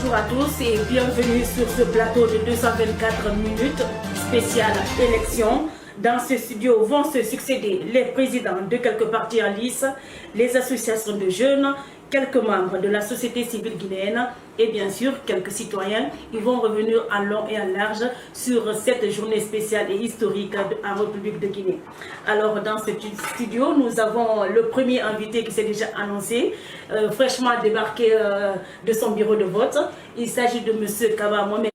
bonjour à tous et bienvenue sur ce plateau de 224 minutes spéciale élection. Dans ce studio vont se succéder les présidents de quelques partis en lice, les associations de jeunes, quelques membres de la société civile guinéenne et bien sûr quelques citoyens. Ils vont revenir en long et en large sur cette journée spéciale et historique en République de Guinée. Alors dans ce studio, nous avons le premier invité qui s'est déjà annoncé, fraîchement débarqué de son bureau de vote. Il s'agit de M. Kaba Mohamed.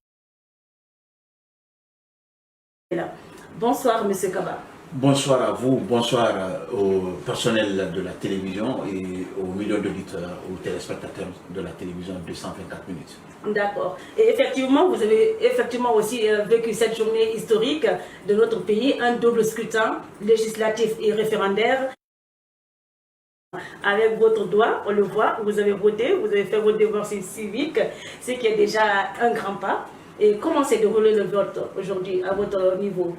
Bonsoir M. Kaba. Bonsoir à vous, bonsoir au personnel de la télévision et aux millions d'auditeurs, aux téléspectateurs de la télévision 224 minutes. D'accord. Et effectivement, vous avez aussi vécu cette journée historique de notre pays, un double scrutin législatif et référendaire. Avec votre doigt, on le voit, vous avez voté, vous avez fait votre devoir civique, ce qui est déjà un grand pas. Et comment s'est déroulé le vote aujourd'hui à votre niveau?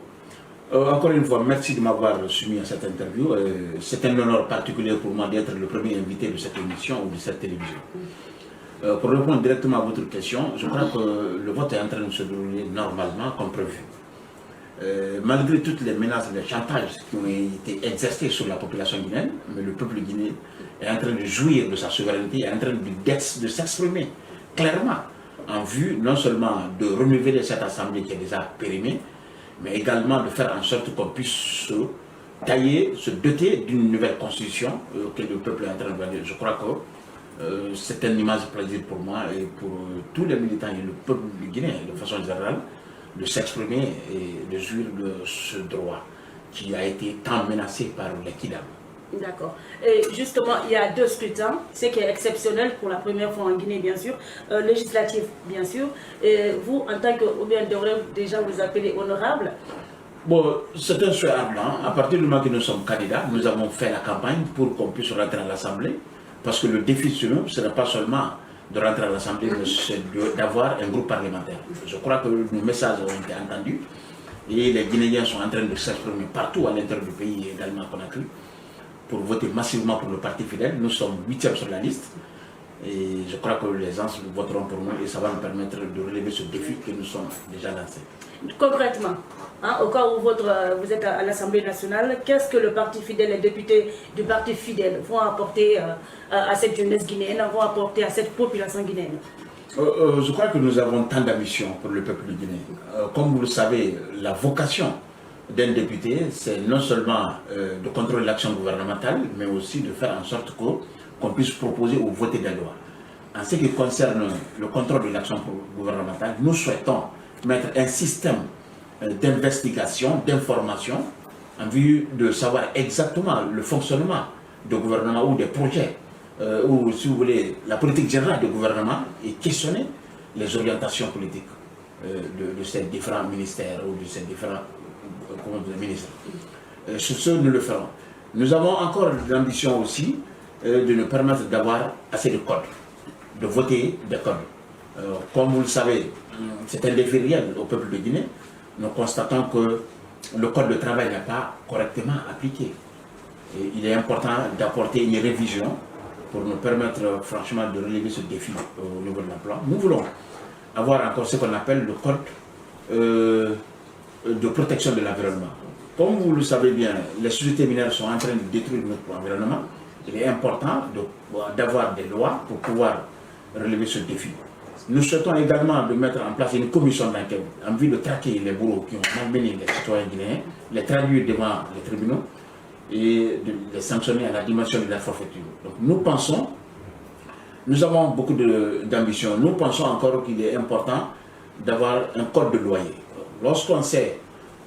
Encore une fois, merci de m'avoir soumis à cette interview. C'est un honneur particulier pour moi d'être le premier invité de cette émission ou de cette télévision. Pour répondre directement à votre question, je crois que le vote est en train de se dérouler normalement comme prévu. Malgré toutes les menaces et les chantages qui ont été exercés sur la population guinéenne, mais le peuple guinéen est en train de jouir de sa souveraineté, est en train de s'exprimer clairement en vue non seulement de renouveler cette assemblée qui est déjà périmée, mais également de faire en sorte qu'on puisse se tailler, se doter d'une nouvelle constitution que le peuple est en train de valider. Je crois que c'est un immense plaisir pour moi et pour tous les militants et le peuple guinéen de façon générale de s'exprimer et de jouir de ce droit qui a été tant menacé par les kidnappés. D'accord. Et justement, il y a deux scrutins, ce qui est exceptionnel pour la première fois en Guinée, bien sûr, législatif, bien sûr. Et vous, en tant que, ou bien devrait déjà vous appeler honorable? Bon, c'est un souhait ardent. À partir du moment que nous sommes candidats, nous avons fait la campagne pour qu'on puisse rentrer à l'Assemblée, parce que le défi sur nous, ce n'est pas seulement de rentrer à l'Assemblée, mais c'est d'avoir un groupe parlementaire. Je crois que nos messages ont été entendus et les Guinéens sont en train de s'exprimer partout à l'intérieur du pays et également à Conakry pour voter massivement pour le parti fidèle. Nous sommes 8e sur la liste et je crois que les gens voteront pour nous et ça va nous permettre de relever ce défi que nous sommes déjà lancés. Concrètement, au cas où vous êtes à l'Assemblée nationale, qu'est-ce que le parti fidèle, les députés du parti fidèle vont apporter à cette jeunesse guinéenne, vont apporter à cette population guinéenne? Je crois que nous avons tant d'ambitions pour le peuple guinéen. Comme vous le savez, la vocation d'un député, c'est non seulement de contrôler l'action gouvernementale, mais aussi de faire en sorte qu'on puisse proposer ou voter des lois. En ce qui concerne le contrôle de l'action gouvernementale, nous souhaitons mettre un système d'investigation, d'information, en vue de savoir exactement le fonctionnement du gouvernement ou des projets, ou si vous voulez, la politique générale du gouvernement et questionner les orientations politiques de ces différents ministères ou de ces différents ministres. Sur ce, nous le ferons. Nous avons encore l'ambition aussi de nous permettre d'avoir assez de codes, de voter des codes. Comme vous le savez, c'est un défi réel au peuple de Guinée. Nous constatons que le code de travail n'est pas correctement appliqué. Et il est important d'apporter une révision pour nous permettre franchement de relever ce défi au niveau de l'emploi. Nous voulons avoir encore ce qu'on appelle le code de protection de l'environnement. Comme vous le savez bien, les sociétés minières sont en train de détruire notre environnement. Il est important d'avoir des lois pour pouvoir relever ce défi. Nous souhaitons également de mettre en place une commission d'enquête en vue de traquer les bourreaux qui ont malmené les citoyens guinéens, les traduire devant les tribunaux et de les sanctionner à la dimension de la forfaiture. Donc nous pensons, nous avons beaucoup d'ambition, nous pensons encore qu'il est important d'avoir un code de loyer. Lorsqu'on sait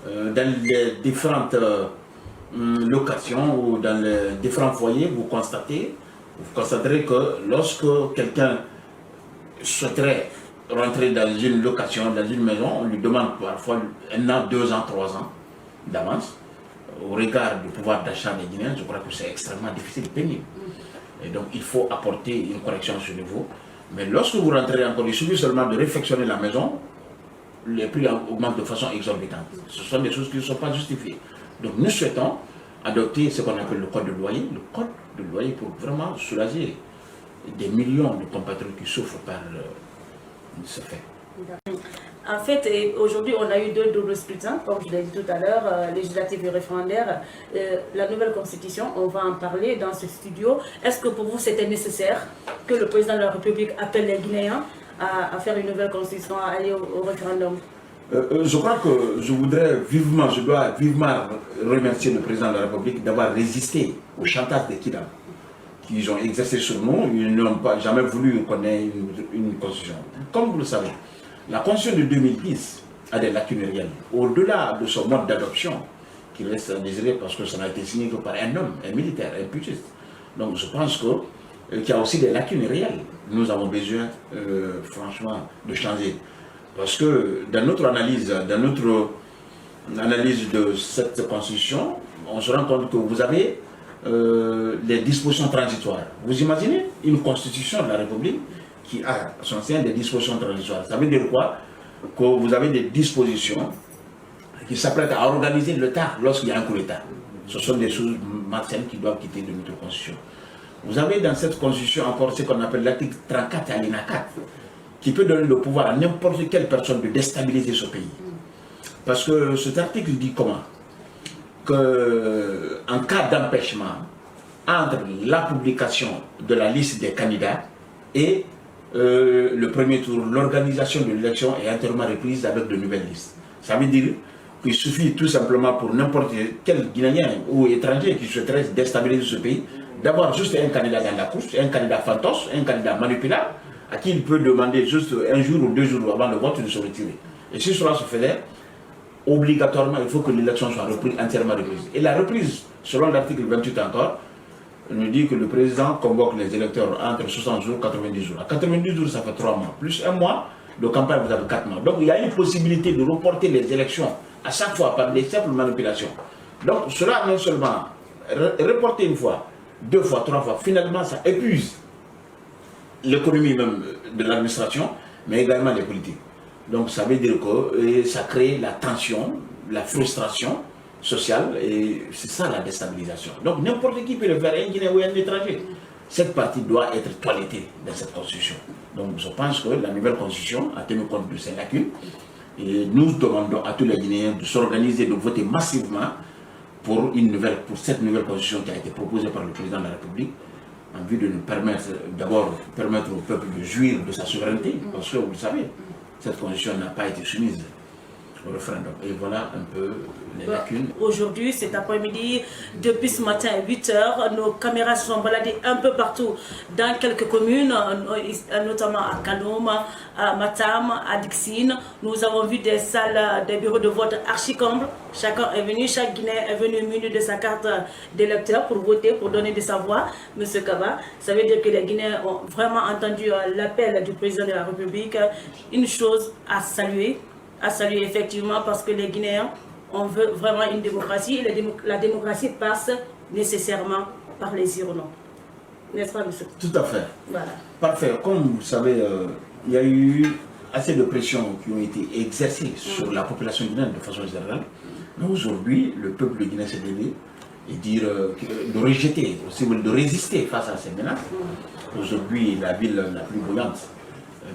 dans les différentes locations ou dans les différents foyers, vous constaterez que lorsque quelqu'un souhaiterait rentrer dans une location, dans une maison, on lui demande parfois 1 an, 2 ans, 3 ans d'avance. Au regard du pouvoir d'achat des Guinéens, je crois que c'est extrêmement difficile et pénible. Et donc il faut apporter une correction à ce niveau. Mais lorsque vous rentrez encore, il suffit seulement de réfectionner la maison, les prix augmentent de façon exorbitante. Ce sont des choses qui ne sont pas justifiées. Donc nous souhaitons adopter ce qu'on appelle le code de loyer pour vraiment soulager des millions de compatriotes qui souffrent par se fait. En fait, aujourd'hui, on a eu deux doubles scrutins, comme je l'ai dit tout à l'heure, législatif et référendaire. La nouvelle constitution, on va en parler dans ce studio. Est-ce que pour vous, c'était nécessaire que le président de la République appelle les Guinéens à faire une nouvelle constitution, à aller au référendum? Je crois que je dois vivement remercier le président de la République d'avoir résisté au chantage des Kidam qu'ils ont exercé sur nous. Ils n'ont jamais voulu qu'on ait une constitution. Comme vous le savez, la constitution de 2010 a des lacunes réelles. Au-delà de son mode d'adoption, qui reste à désirer parce que ça n'a été signé que par un homme, un militaire, un putschiste. Donc je pense qu'il y a aussi des lacunes réelles. Nous avons besoin, franchement, de changer. Parce que dans notre analyse de cette constitution, on se rend compte que vous avez les dispositions transitoires. Vous imaginez une constitution de la République qui a son sein des dispositions transitoires. Ça veut dire quoi? Que vous avez des dispositions qui s'apprêtent à organiser l'État lorsqu'il y a un coup d'État. Ce sont des choses malsaines qui doivent quitter de notre constitution. Vous avez dans cette constitution encore ce qu'on appelle l'article 34 alinéa 4, qui peut donner le pouvoir à n'importe quelle personne de déstabiliser ce pays. Parce que cet article dit comment? Qu'en cas d'empêchement entre la publication de la liste des candidats et le premier tour, l'organisation de l'élection est entièrement reprise avec de nouvelles listes. Ça veut dire qu'il suffit tout simplement pour n'importe quel Guinéen ou étranger qui souhaiterait déstabiliser ce pays d'avoir juste un candidat dans la course, un candidat fantoche, un candidat manipulable, à qui il peut demander juste un jour ou 2 jours avant le vote de se retirer. Et si cela se faisait, obligatoirement, il faut que l'élection soit reprise, entièrement reprise. Et la reprise, selon l'article 28 encore, nous dit que le président convoque les électeurs entre 60 jours et 90 jours. À 90 jours, ça fait 3 mois. Plus un mois de campagne, vous avez 4 mois. Donc il y a une possibilité de reporter les élections à chaque fois par des simples manipulations. Donc cela, non seulement reporter une fois, 2 fois, 3 fois, finalement ça épuise l'économie même de l'administration, mais également les politiques. Donc ça veut dire que ça crée la tension, la frustration sociale, et c'est ça la déstabilisation. Donc n'importe qui peut le faire, un Guinéen ou un étranger. Cette partie doit être toilettée dans cette constitution. Donc je pense que la nouvelle constitution a tenu compte de ces lacunes, et nous demandons à tous les Guinéens de s'organiser, de voter massivement pour cette nouvelle constitution qui a été proposée par le président de la République, en vue de nous permettre, d'abord permettre au peuple de jouir de sa souveraineté, parce que vous le savez, cette constitution n'a pas été soumise au référendum. Et voilà un peu les lacunes. Aujourd'hui, cet après-midi, depuis ce matin à 8 h, nos caméras se sont baladées un peu partout dans quelques communes, notamment à Kanoum, à Matam, à Dixine. Nous avons vu des salles, des bureaux de vote archi-combles. Chacun est venu, chaque Guinéen est venu muni de sa carte d'électeur pour voter, pour donner de sa voix. Monsieur Kaba, ça veut dire que les Guinéens ont vraiment entendu l'appel du président de la République. Une chose à saluer effectivement, parce que les Guinéens, on veut vraiment une démocratie, et la démocratie passe nécessairement par les urnes. N'est-ce pas, monsieur? Tout à fait. Voilà. Parfait. Comme vous savez, il y a eu assez de pressions qui ont été exercées sur la population guinéenne de façon générale. Mais aujourd'hui, le peuple guinéen s'est levé et dire de rejeter, aussi de résister face à ces menaces. Aujourd'hui, la ville la plus bruyante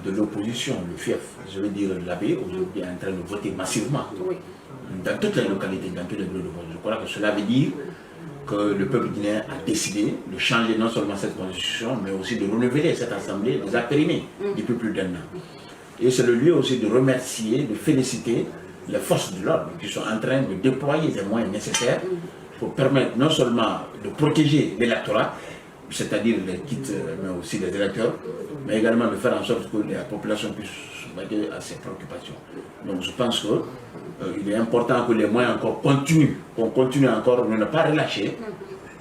de l'opposition, le fief, je veux dire l'abbé, aujourd'hui est en train de voter massivement dans toutes les localités, dans tous les bureaux de vote. Je crois que cela veut dire que le peuple guinéen a décidé de changer non seulement cette constitution, mais aussi de renouveler cette assemblée, de la périmer depuis plus d'1 an. Et c'est le lieu aussi de remercier, de féliciter les forces de l'ordre qui sont en train de déployer les moyens nécessaires pour permettre non seulement de protéger l'électorat, c'est-à-dire les kits, mais aussi les électeurs, mais également de faire en sorte que la population puisse se mettre à ses préoccupations. Donc je pense qu'il est important que les moyens encore continuent, qu'on continue encore, de ne pas relâcher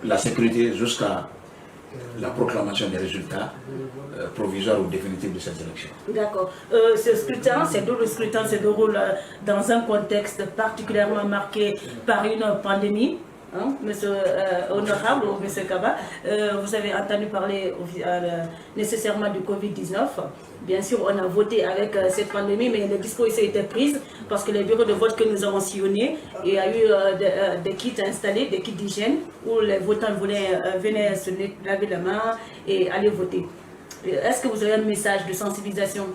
la sécurité jusqu'à la proclamation des résultats provisoires ou définitifs de cette élection. D'accord. Ce scrutin, ces doubles scrutins se déroulent dans un contexte particulièrement marqué par une pandémie. Hein, monsieur honorable ou monsieur Kaba, vous avez entendu parler nécessairement du Covid-19. Bien sûr, on a voté avec cette pandémie, mais les dispositions étaient prises parce que les bureaux de vote que nous avons sillonnés, il y a eu des kits installés, des kits d'hygiène, où les votants venaient se laver la main et aller voter. Est-ce que vous avez un message de sensibilisation?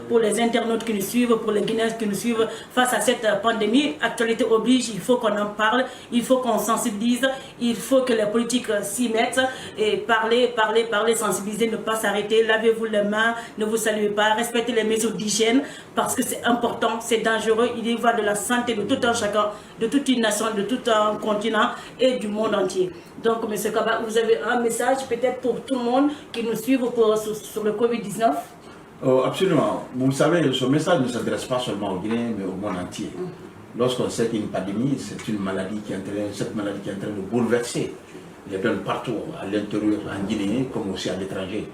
pour les internautes qui nous suivent, pour les Guinéens qui nous suivent face à cette pandémie. Actualité oblige, il faut qu'on en parle, il faut qu'on sensibilise, il faut que les politiques s'y mettent et parler, sensibiliser, ne pas s'arrêter, lavez-vous les mains, ne vous saluez pas, respectez les mesures d'hygiène parce que c'est important, c'est dangereux, il y va de la santé de tout un chacun, de toute une nation, de tout un continent et du monde entier. Donc, M. Kaba, vous avez un message peut-être pour tout le monde qui nous suit sur le Covid-19? Absolument. Vous savez, ce message ne s'adresse pas seulement aux Guinéens, mais au monde entier. Lorsqu'on sait qu'une pandémie, c'est une maladie qui est en train de bouleverser les donnes partout, à l'intérieur, en Guinée, comme aussi à l'étranger.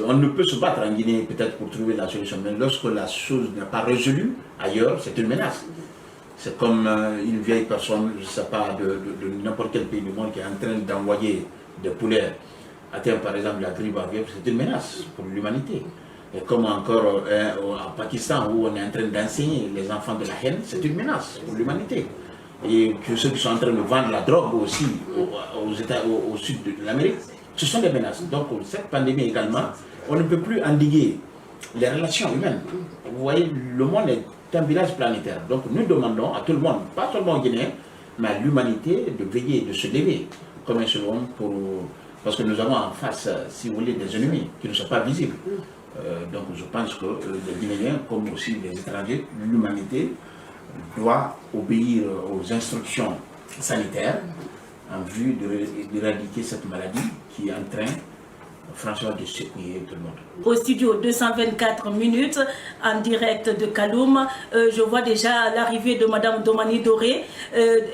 On ne peut se battre en Guinée peut-être pour trouver la solution, mais lorsque la chose n'est pas résolue ailleurs, c'est une menace. C'est comme une vieille personne, je ne sais pas, de n'importe quel pays du monde qui est en train d'envoyer des poulets atteint par exemple la grippe aviaire, c'est une menace pour l'humanité. Et comme encore en Pakistan où on est en train d'enseigner les enfants de la haine, c'est une menace pour l'humanité. Et que ceux qui sont en train de vendre la drogue aussi au sud de l'Amérique, ce sont des menaces. Donc cette pandémie également, on ne peut plus endiguer les relations humaines. Vous voyez, le monde est un village planétaire. Donc nous demandons à tout le monde, pas seulement aux Guinéens, mais à l'humanité de veiller, de se lever comme un seul homme parce que nous avons en face, si vous voulez, des ennemis qui ne sont pas visibles. Donc je pense que les Guinéens, comme aussi les étrangers, l'humanité doit obéir aux instructions sanitaires en vue d'éradiquer cette maladie qui est en train, franchement, de secouer tout le monde. Au studio 224 minutes, en direct de Kaloum, je vois déjà l'arrivée de Mme Domani Doré,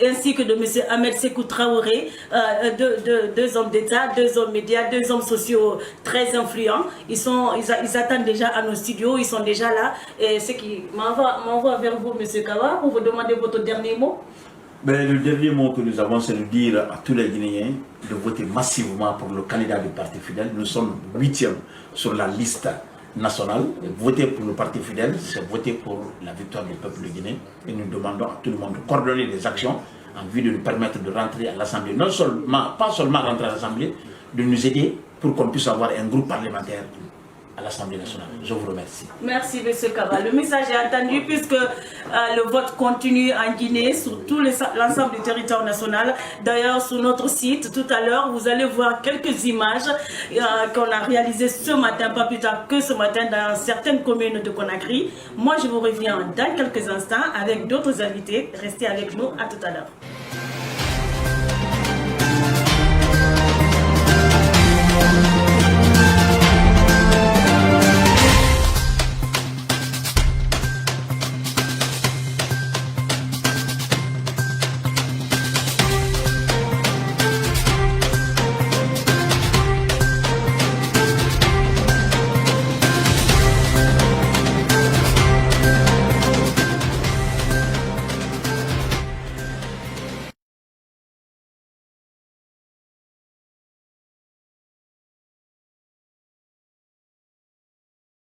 ainsi que de M. Ahmed Sékou Traoré, deux hommes d'État, deux hommes médias, deux hommes sociaux très influents. Ils attendent déjà à nos studios, ils sont déjà là. Et ce qui m'envoie vers vous, M. Kawa, pour vous demander votre dernier mot. Mais le dernier mot que nous avons, c'est de dire à tous les Guinéens de voter massivement pour le candidat du Parti Fidèle. Nous sommes 8e sur la liste nationale. Voter pour le Parti Fidèle, c'est voter pour la victoire du peuple guinéen. Et nous demandons à tout le monde de coordonner des actions en vue de nous permettre de rentrer à l'Assemblée. Pas seulement rentrer à l'Assemblée, de nous aider pour qu'on puisse avoir un groupe parlementaire à l'Assemblée nationale. Je vous remercie. Merci, M. Kaba. Le message est entendu puisque le vote continue en Guinée sur tout l'ensemble du territoire national. D'ailleurs, sur notre site, tout à l'heure, vous allez voir quelques images qu'on a réalisées ce matin, pas plus tard que ce matin, dans certaines communes de Conakry. Moi, je vous reviens dans quelques instants avec d'autres invités. Restez avec nous. À tout à l'heure.